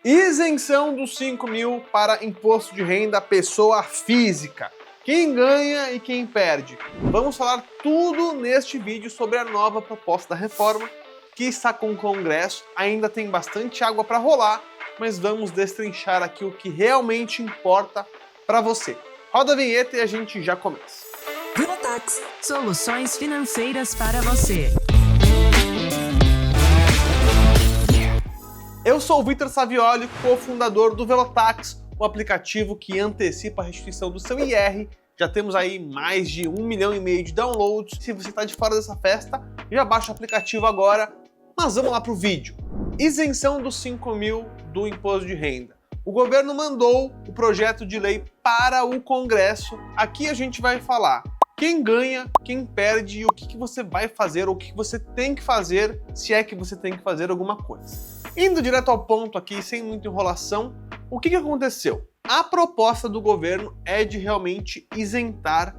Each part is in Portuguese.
Isenção dos 5 mil para imposto de renda pessoa física. Quem ganha e quem perde? Vamos falar tudo neste vídeo sobre a nova proposta da reforma que está com o Congresso. Ainda tem bastante água para rolar, mas vamos destrinchar aqui o que realmente importa para você. Roda a vinheta e a gente já começa. Velotax, soluções financeiras para você. Eu sou o Vitor Savioli, cofundador do Velotax, o aplicativo que antecipa a restituição do seu IR. Já temos aí mais de 1,5 milhão de downloads. Se você está de fora dessa festa, já baixa o aplicativo agora. Mas vamos lá para o vídeo. Isenção dos 5 mil do imposto de renda. O governo mandou o projeto de lei para o Congresso. Aqui a gente vai falar quem ganha, quem perde e o que você vai fazer ou o que você tem que fazer, se é que você tem que fazer alguma coisa. Indo direto ao ponto aqui, sem muita enrolação, o que aconteceu? A proposta do governo é de realmente isentar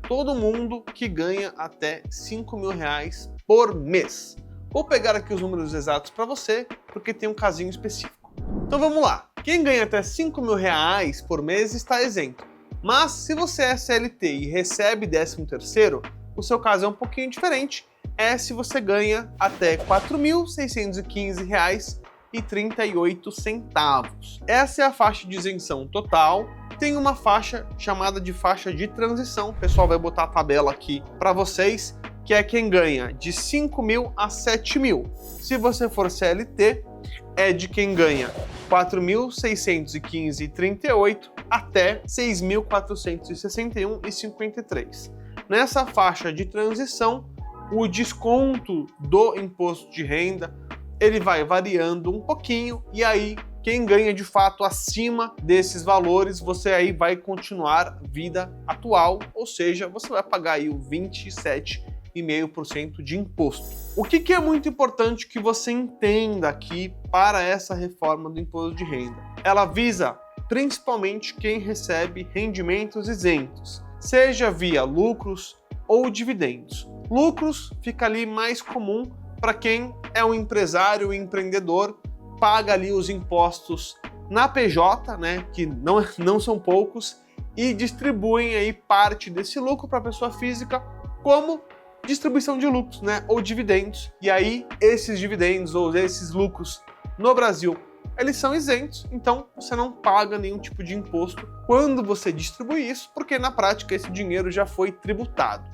todo mundo que ganha até 5 mil reais por mês. Vou pegar aqui os números exatos para você, porque tem um casinho específico. Então vamos lá. Quem ganha até 5 mil reais por mês está isento. Mas se você é CLT e recebe 13º, o seu caso é um pouquinho diferente. É se você ganha até R$ 4.615,38. Essa é a faixa de isenção total. Tem uma faixa chamada de faixa de transição. O pessoal vai botar a tabela aqui para vocês, que é quem ganha de 5 mil a 7 mil. Se você for CLT, é de quem ganha R$ 4.615,38 até R$ 6.461,53. Nessa faixa de transição, o desconto do imposto de renda ele vai variando um pouquinho, e aí quem ganha de fato acima desses valores, você aí vai continuar vida atual, ou seja, você vai pagar aí o 27,5% de imposto. O que é muito importante que você entenda aqui para essa reforma do imposto de renda? Ela visa principalmente quem recebe rendimentos isentos, seja via lucros ou dividendos. Lucros fica ali mais comum para quem é um empresário, um empreendedor, paga ali os impostos na PJ, né, que não são poucos, e distribuem aí parte desse lucro para a pessoa física como distribuição de lucros, né, ou dividendos. E aí esses dividendos ou esses lucros no Brasil, eles são isentos, então você não paga nenhum tipo de imposto quando você distribui isso, porque na prática esse dinheiro já foi tributado.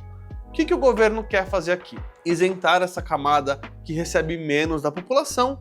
O que o governo quer fazer aqui? Isentar essa camada que recebe menos da população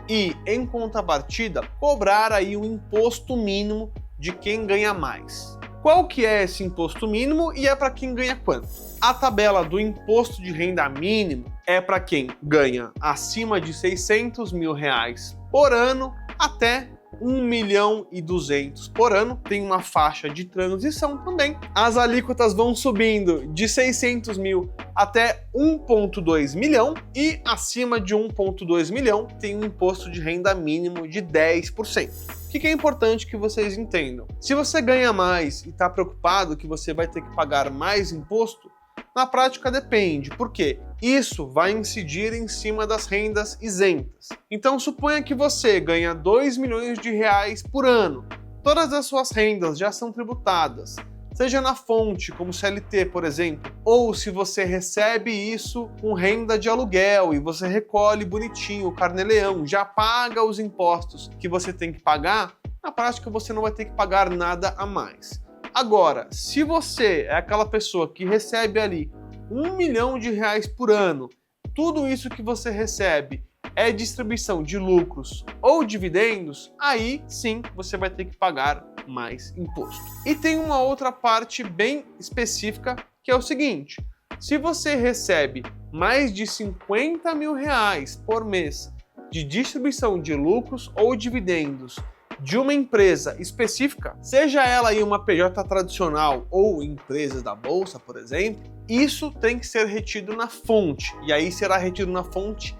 e, em contrapartida, cobrar aí um imposto mínimo de quem ganha mais. Qual que é esse imposto mínimo e é para quem ganha quanto? A tabela do imposto de renda mínimo é para quem ganha acima de 600 mil reais por ano até 1.200.000 por ano. Tem uma faixa de transição também. As alíquotas vão subindo de 600 mil até 1,2 milhão e acima de 1,2 milhão tem um imposto de renda mínimo de 10%. O que é importante que vocês entendam? Se você ganha mais e está preocupado que você vai ter que pagar mais imposto, na prática depende, porque isso vai incidir em cima das rendas isentas. Então suponha que você ganha 2 milhões de reais por ano. Todas as suas rendas já são tributadas, seja na fonte, como CLT, por exemplo, ou se você recebe isso com renda de aluguel e você recolhe bonitinho o carnê-leão, já paga os impostos que você tem que pagar, na prática você não vai ter que pagar nada a mais. Agora, se você é aquela pessoa que recebe ali 1 milhão de reais por ano, tudo isso que você recebe é distribuição de lucros ou dividendos, aí sim você vai ter que pagar mais imposto. E tem uma outra parte bem específica que é o seguinte: se você recebe mais de 50 mil reais por mês de distribuição de lucros ou dividendos de uma empresa específica, seja ela aí uma PJ tradicional ou empresas da Bolsa, por exemplo, isso tem que ser retido na fonte, e aí será retido na fonte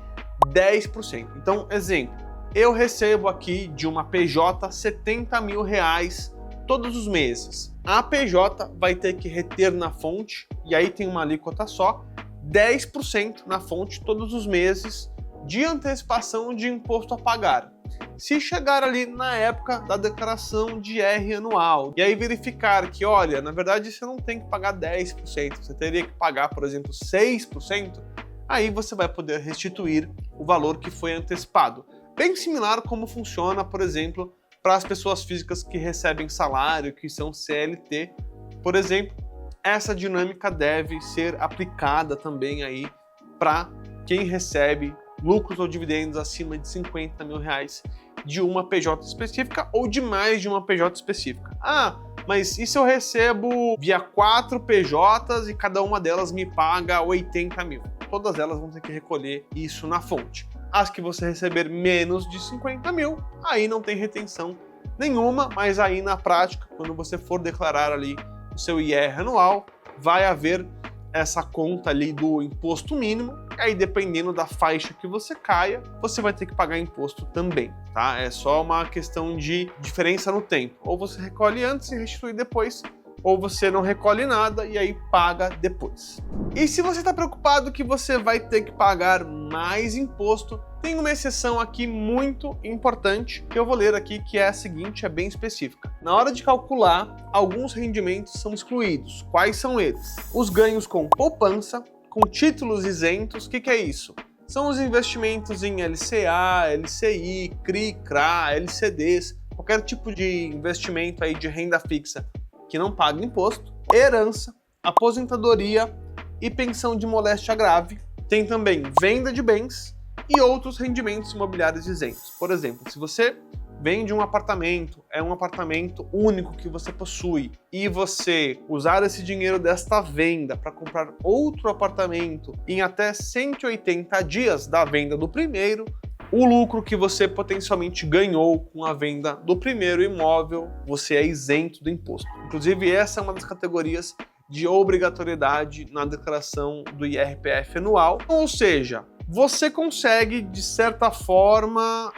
10%. Então, exemplo, eu recebo aqui de uma PJ 70 mil reais todos os meses. A PJ vai ter que reter na fonte, e aí tem uma alíquota só, 10% na fonte todos os meses de antecipação de imposto a pagar. se chegar ali na época da declaração de IR anual e aí verificar que, olha, na verdade você não tem que pagar 10%, você teria que pagar, por exemplo, 6%, aí você vai poder restituir o valor que foi antecipado. Bem similar como funciona, por exemplo, para as pessoas físicas que recebem salário, que são CLT, por exemplo, essa dinâmica deve ser aplicada também aí para quem recebe lucros ou dividendos acima de 50 mil reais de uma PJ específica ou de mais de uma PJ específica. Ah, mas e se eu recebo via 4 PJs e cada uma delas me paga 80 mil? Todas elas vão ter que recolher isso na fonte. As que você receber menos de 50 mil, aí não tem retenção nenhuma, mas aí na prática, quando você for declarar ali o seu IR anual, vai haver essa conta ali do imposto mínimo, e aí dependendo da faixa que você caia, você vai ter que pagar imposto também, tá? É só uma questão de diferença no tempo. Ou você recolhe antes e restitui depois, ou você não recolhe nada e aí paga depois. E se você está preocupado que você vai ter que pagar mais imposto, tem uma exceção aqui muito importante que eu vou ler aqui, que é a seguinte, é bem específica. Na hora de calcular, alguns rendimentos são excluídos. Quais são eles? Os ganhos com poupança, com títulos isentos. O que é isso? São os investimentos em LCA, LCI, CRI, CRA, LCDs, qualquer tipo de investimento aí de renda fixa que não paga imposto, herança, aposentadoria e pensão de moléstia grave. Tem também venda de bens e outros rendimentos imobiliários isentos. Por exemplo, se você vende um apartamento, é um apartamento único que você possui, e você usar esse dinheiro desta venda para comprar outro apartamento em até 180 dias da venda do primeiro, o lucro que você potencialmente ganhou com a venda do primeiro imóvel, você é isento do imposto. Inclusive, essa é uma das categorias de obrigatoriedade na declaração do IRPF anual. Ou seja, você consegue, de certa forma,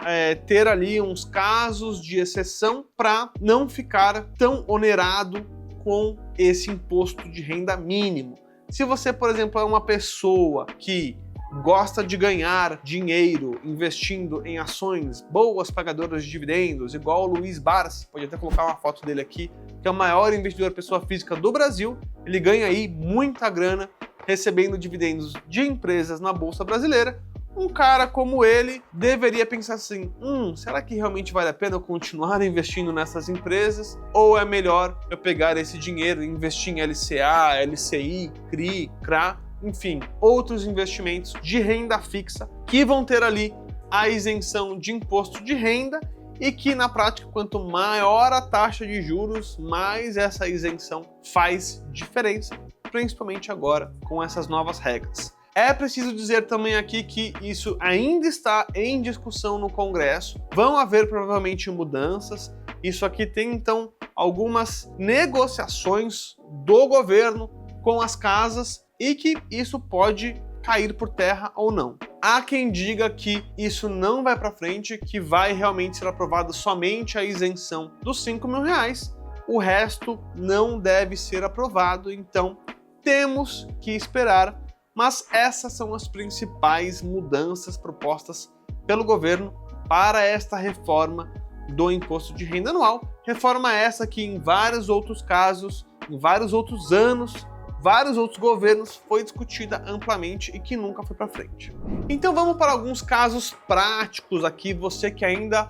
ter ali uns casos de exceção para não ficar tão onerado com esse imposto de renda mínimo. Se você, por exemplo, é uma pessoa que gosta de ganhar dinheiro investindo em ações boas pagadoras de dividendos, igual o Luiz Barsi, pode até colocar uma foto dele aqui, que é o maior investidor pessoa física do Brasil, ele ganha aí muita grana recebendo dividendos de empresas na Bolsa Brasileira. Um cara como ele deveria pensar assim, será que realmente vale a pena eu continuar investindo nessas empresas? Ou é melhor eu pegar esse dinheiro e investir em LCA, LCI, CRI, CRA, enfim, outros investimentos de renda fixa que vão ter ali a isenção de imposto de renda e que, na prática, quanto maior a taxa de juros, mais essa isenção faz diferença, principalmente agora com essas novas regras. É preciso dizer também aqui que isso ainda está em discussão no Congresso, vão haver provavelmente mudanças, isso aqui tem então algumas negociações do governo com as casas e que isso pode cair por terra ou não. Há quem diga que isso não vai para frente, que vai realmente ser aprovado somente a isenção dos 5 mil reais, o resto não deve ser aprovado, então temos que esperar, mas essas são as principais mudanças propostas pelo governo para esta reforma do imposto de renda anual, reforma essa que em vários outros casos, em vários outros anos, vários outros governos foi discutida amplamente e que nunca foi para frente. Então vamos para alguns casos práticos aqui, você que ainda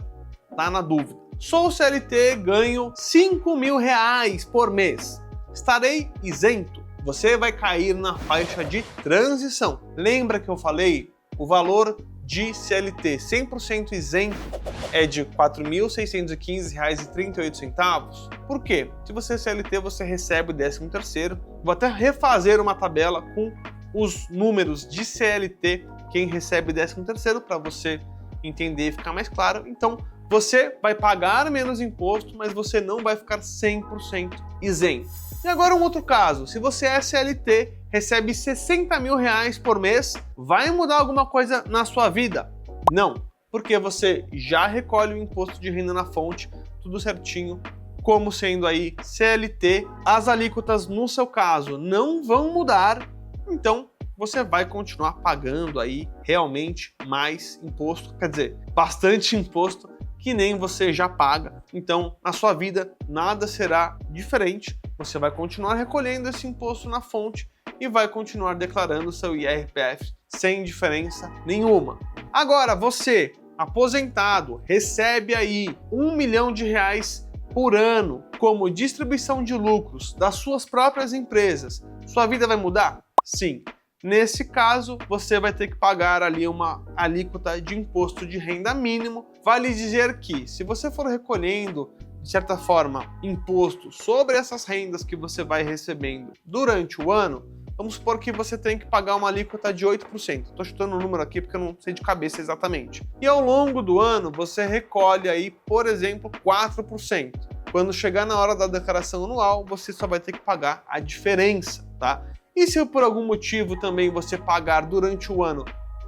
está na dúvida. Sou CLT, ganho 5 mil reais por mês. Estarei isento? Você vai cair na faixa de transição. Lembra que eu falei? O valor de CLT 100% isento é de R$ 4.615,38. Por quê? Se você é CLT, você recebe o 13º. Vou até refazer uma tabela com os números de CLT, quem recebe 13º, para você entender e ficar mais claro. Então, você vai pagar menos imposto, mas você não vai ficar 100% isento. E agora um outro caso, se você é CLT, recebe 60 mil reais por mês, vai mudar alguma coisa na sua vida? Não, porque você já recolhe o imposto de renda na fonte, tudo certinho, como sendo aí CLT, as alíquotas no seu caso não vão mudar, então você vai continuar pagando aí realmente mais imposto, quer dizer, bastante imposto que nem você já paga. Então, na sua vida, nada será diferente. Você vai continuar recolhendo esse imposto na fonte e vai continuar declarando seu IRPF sem diferença nenhuma. Agora, você, aposentado, recebe aí R$1 milhão por ano como distribuição de lucros das suas próprias empresas. Sua vida vai mudar? Sim. Nesse caso, você vai ter que pagar ali uma alíquota de imposto de renda mínimo. Vale dizer que, se você for recolhendo, de certa forma, imposto sobre essas rendas que você vai recebendo durante o ano, vamos supor que você tem que pagar uma alíquota de 8%. Estou chutando o número aqui porque eu não sei de cabeça exatamente. E ao longo do ano, você recolhe aí, por exemplo, 4%. Quando chegar na hora da declaração anual, você só vai ter que pagar a diferença, tá? E se por algum motivo também você pagar durante o ano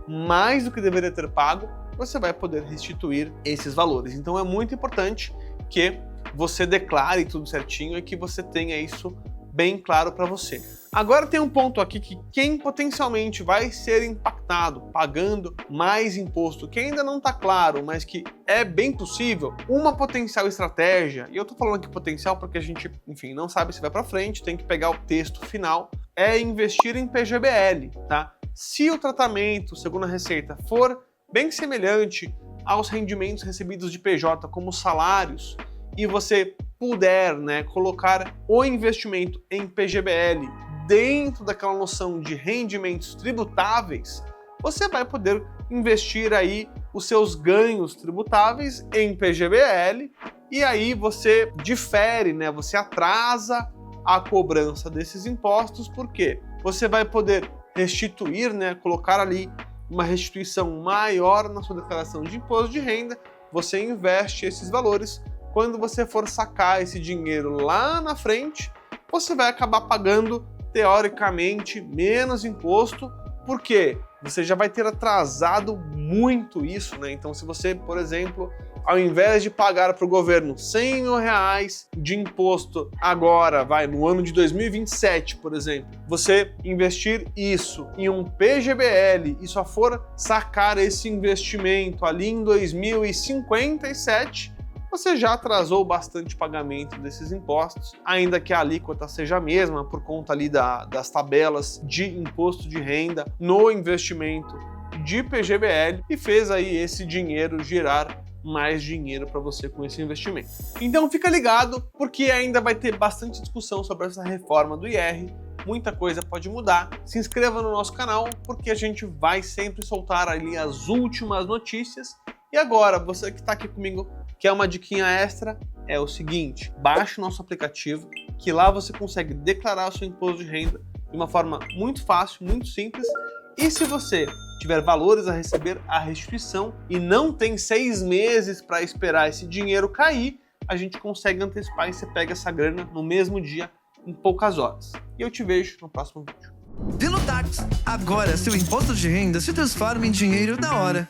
mais do que deveria ter pago, você vai poder restituir esses valores. Então é muito importante que você declare tudo certinho e que você tenha isso bem claro para você. Agora tem um ponto aqui que quem potencialmente vai ser impactado pagando mais imposto, que ainda não está claro, mas que é bem possível, uma potencial estratégia, e eu estou falando aqui potencial porque a gente, enfim, não sabe se vai para frente, tem que pegar o texto final, é investir em PGBL, tá? Se o tratamento, segundo a Receita, for bem semelhante aos rendimentos recebidos de PJ, como salários, e você puder, colocar o investimento em PGBL dentro daquela noção de rendimentos tributáveis, você vai poder investir aí os seus ganhos tributáveis em PGBL e aí você difere, você atrasa a cobrança desses impostos, porque você vai poder restituir, colocar ali uma restituição maior na sua declaração de imposto de renda, você investe esses valores. Quando você for sacar esse dinheiro lá na frente, você vai acabar pagando, teoricamente, menos imposto, porque você já vai ter atrasado muito isso, Então, se você, por exemplo, ao invés de pagar para o governo R$100 mil de imposto agora, no ano de 2027, por exemplo, você investir isso em um PGBL e só for sacar esse investimento ali em 2057, você já atrasou bastante pagamento desses impostos, ainda que a alíquota seja a mesma por conta ali das tabelas de imposto de renda no investimento de PGBL e fez aí esse dinheiro girar mais dinheiro para você com esse investimento. Então fica ligado, porque ainda vai ter bastante discussão sobre essa reforma do IR, muita coisa pode mudar. Se inscreva no nosso canal, porque a gente vai sempre soltar ali as últimas notícias. E agora, você que está aqui comigo, quer uma diquinha extra, é o seguinte: baixe o nosso aplicativo, que lá você consegue declarar o seu imposto de renda de uma forma muito fácil, muito simples. E se você tiver valores a receber a restituição e não tem 6 meses para esperar esse dinheiro cair, a gente consegue antecipar e você pega essa grana no mesmo dia, em poucas horas. E eu te vejo no próximo vídeo. Velotax, agora seu imposto de renda se transforma em dinheiro da hora.